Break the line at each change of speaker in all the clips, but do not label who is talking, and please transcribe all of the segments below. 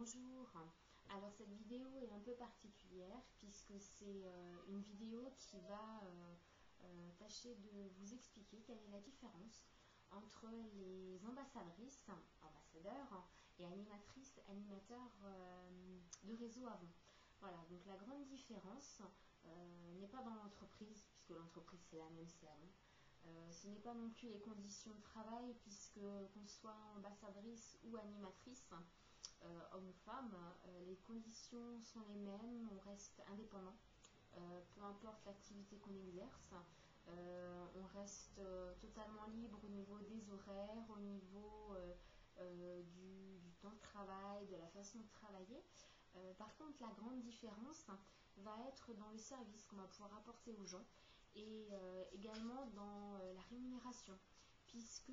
Bonjour, alors cette vidéo est un peu particulière puisque c'est une vidéo qui va tâcher de vous expliquer quelle est la différence entre les ambassadrices, ambassadeurs et animatrices, animateurs de réseau avant. Voilà, donc la grande différence n'est pas dans l'entreprise, puisque l'entreprise c'est la même, c'est avant. Ce n'est pas non plus les conditions de travail, puisque qu'on soit ambassadrice ou animatrice, homme ou femme, les conditions sont les mêmes, on reste indépendant, peu importe l'activité qu'on exerce, on reste totalement libre au niveau des horaires, au niveau du temps de travail, de la façon de travailler. Par contre, la grande différence va être dans le service qu'on va pouvoir apporter aux gens et également dans la rémunération, puisque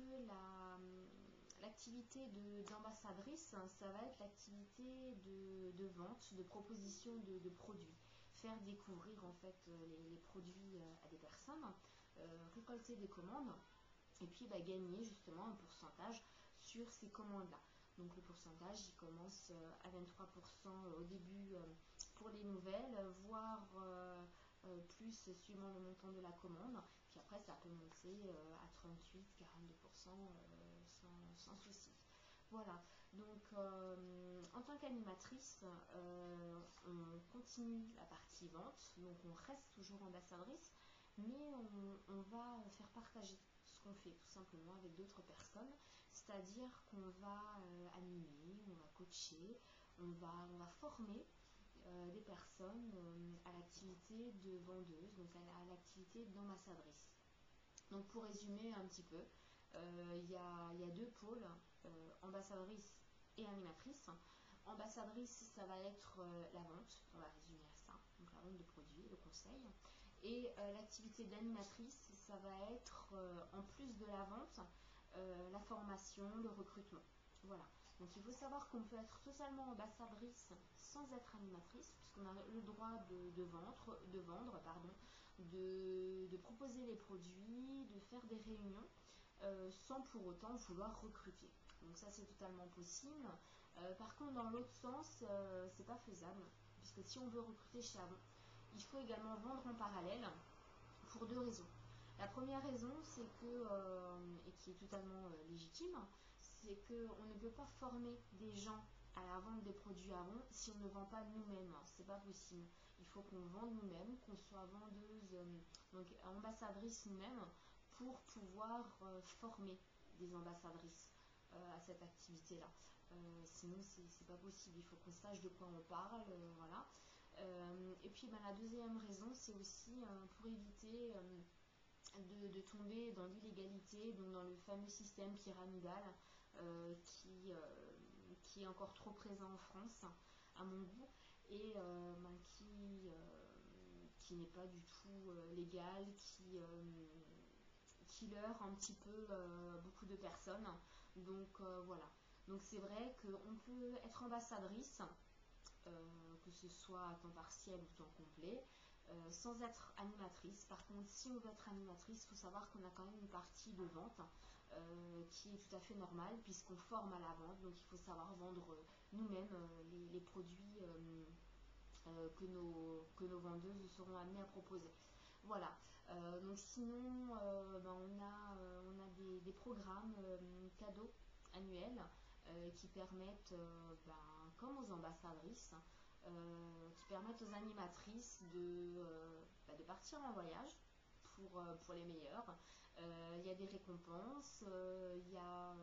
l'activité d'ambassadrice, ça va être l'activité de vente, de proposition de produits, faire découvrir en fait les produits à des personnes, récolter des commandes et puis gagner justement un pourcentage sur ces commandes-là. Donc le pourcentage il commence à 23% au début pour les nouvelles, voire plus suivant le montant de la commande, puis après ça peut monter à 38-42% sans souci. Voilà, donc en tant qu'animatrice, on continue la partie vente, donc on reste toujours ambassadrice, mais on va faire partager ce qu'on fait tout simplement avec d'autres personnes, c'est-à-dire qu'on va animer, on va coacher, on va former des personnes à l'activité de vendeuse, donc à l'activité d'ambassadrice. Donc pour résumer un petit peu, il y a deux pôles, ambassadrice et animatrice. Ambassadrice, ça va être la vente, on va résumer à ça, donc la vente de produits, le conseil. Et l'activité d'animatrice, ça va être, en plus de la vente, la formation, le recrutement. Voilà. Donc il faut savoir qu'on peut être totalement ambassadrice sans être animatrice, puisqu'on a le droit de vendre, de proposer les produits, de faire des réunions, sans pour autant vouloir recruter. Donc ça c'est totalement possible. Par contre dans l'autre sens, c'est pas faisable, puisque si on veut recruter chez Avon, il faut également vendre en parallèle pour deux raisons. La première raison, c'est que, et qui est totalement légitime, c'est qu'on ne peut pas former des gens à la vente des produits Avon si on ne vend pas nous-mêmes. C'est pas possible. Il faut qu'on vende nous-mêmes, qu'on soit vendeuse, donc ambassadrice nous-mêmes, pour pouvoir former des ambassadrices à cette activité-là. Sinon, c'est pas possible. Il faut qu'on sache de quoi on parle, voilà. Et puis la deuxième raison, c'est aussi pour éviter de tomber dans l'illégalité, donc dans le fameux système pyramidal qui est encore trop présent en France, à mon goût, et qui n'est pas du tout légal, qui leurre un petit peu beaucoup de personnes. Donc voilà. Donc c'est vrai qu'on peut être ambassadrice, que ce soit à temps partiel ou temps complet, sans être animatrice. Par contre, si on veut être animatrice, il faut savoir qu'on a quand même une partie de vente qui est tout à fait normale, puisqu'on forme à la vente. Donc il faut savoir vendre nous-mêmes les produits que nos vendeuses seront amenées à proposer. Voilà, donc sinon on a des programmes cadeaux annuels qui permettent, comme aux ambassadrices, qui permettent aux animatrices de partir en voyage pour les meilleurs. Il y a des récompenses, il y a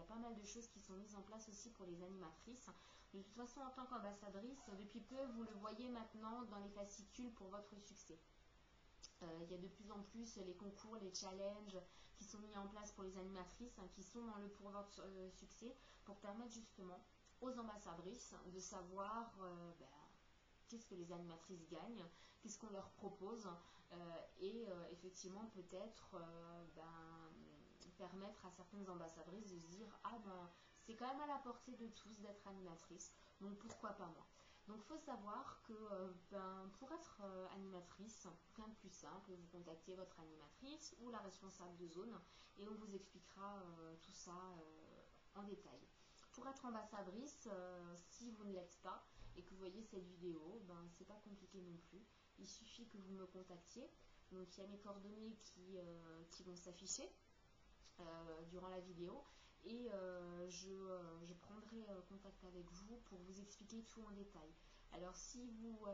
pas mal de choses qui sont mises en place aussi pour les animatrices. De toute façon, en tant qu'ambassadrice, depuis peu, vous le voyez maintenant dans les fascicules pour votre succès. Il y a de plus en plus les concours, les challenges qui sont mis en place pour les animatrices, qui sont dans le pour votre succès, pour permettre justement aux ambassadrices de savoir qu'est-ce que les animatrices gagnent, qu'est-ce qu'on leur propose, et effectivement peut-être permettre à certaines ambassadrices de se dire c'est quand même à la portée de tous d'être animatrice, donc pourquoi pas moi. Donc il faut savoir que pour être animatrice, rien de plus simple, vous contactez votre animatrice ou la responsable de zone et on vous expliquera tout ça en détail. Pour être ambassadrice, si vous ne l'êtes pas et que vous voyez cette vidéo, ben c'est pas compliqué non plus. Il suffit que vous me contactiez. Donc il y a mes coordonnées qui vont s'afficher durant la vidéo et je prendrai contact avec vous pour vous expliquer tout en détail. Alors si vous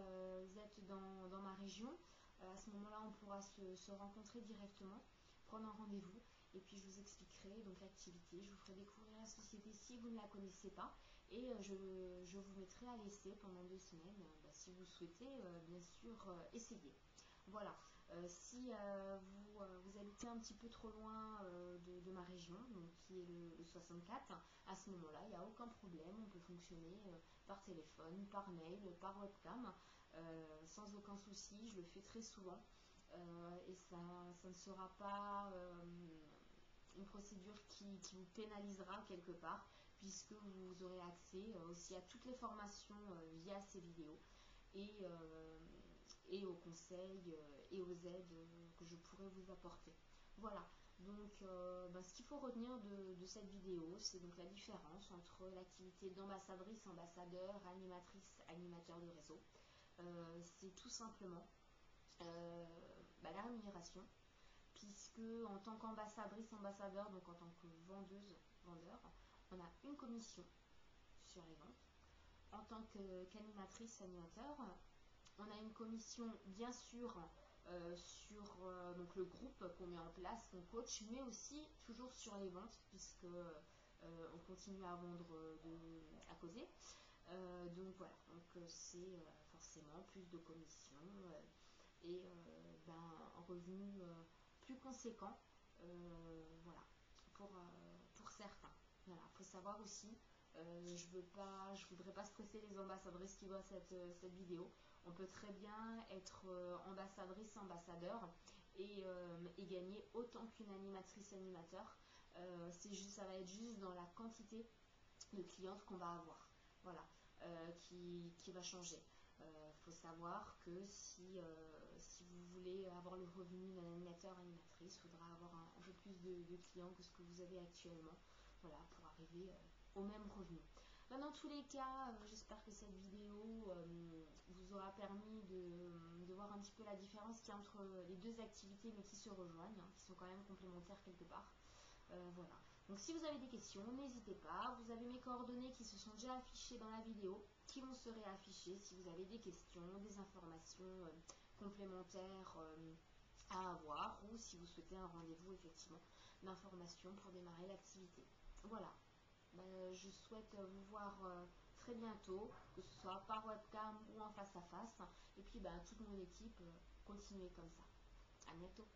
êtes dans ma région, à ce moment-là on pourra se rencontrer directement, prendre un rendez-vous et puis je vous expliquerai donc l'activité, je vous ferai découvrir la société si vous ne la connaissez pas et je vous mettrai à l'essai pendant 2 semaines si vous souhaitez bien sûr essayer. Voilà. Si vous habitez un petit peu trop loin de ma région, donc qui est le 64, à ce moment-là, il n'y a aucun problème, on peut fonctionner par téléphone, par mail, par webcam, sans aucun souci, je le fais très souvent, et ça ne sera pas une procédure qui vous pénalisera quelque part, puisque vous aurez accès aussi à toutes les formations via ces vidéos, et aux conseils et aux aides que je pourrais vous apporter. Voilà, donc ce qu'il faut retenir de cette vidéo, c'est donc la différence entre l'activité d'ambassadrice, ambassadeur, animatrice, animateur de réseau. C'est tout simplement la rémunération, puisque en tant qu'ambassadrice, ambassadeur, donc en tant que vendeuse, vendeur, on a une commission sur les ventes. En tant qu'animatrice, animateur, on a une commission bien sûr sur donc le groupe qu'on met en place, qu'on coach, mais aussi toujours sur les ventes, puisque on continue à vendre à côté. Donc voilà, donc c'est forcément plus de commission et un revenu plus conséquent, voilà, pour certains. Voilà, il faut savoir aussi, je voudrais pas stresser les ambassadrices qui voient cette vidéo. On peut très bien être ambassadrice, ambassadeur et gagner autant qu'une animatrice, animateur. Ça va être juste dans la quantité de clientes qu'on va avoir. Voilà, qui va changer. Faut savoir que si vous voulez avoir le revenu d'un animateur, animatrice, il faudra avoir un peu plus de clients que ce que vous avez actuellement, voilà, pour arriver au même revenu. Dans tous les cas, j'espère que cette vidéo vous aura permis de voir un petit peu la différence qu'il y a entre les deux activités, mais qui se rejoignent, qui sont quand même complémentaires quelque part. Voilà. Donc si vous avez des questions, n'hésitez pas. Vous avez mes coordonnées qui se sont déjà affichées dans la vidéo, qui vont se réafficher si vous avez des questions, des informations complémentaires à avoir, ou si vous souhaitez un rendez-vous effectivement d'information pour démarrer l'activité. Voilà. Je souhaite vous voir très bientôt, que ce soit par webcam ou en face à face. Et puis toute mon équipe, continuez comme ça. À bientôt.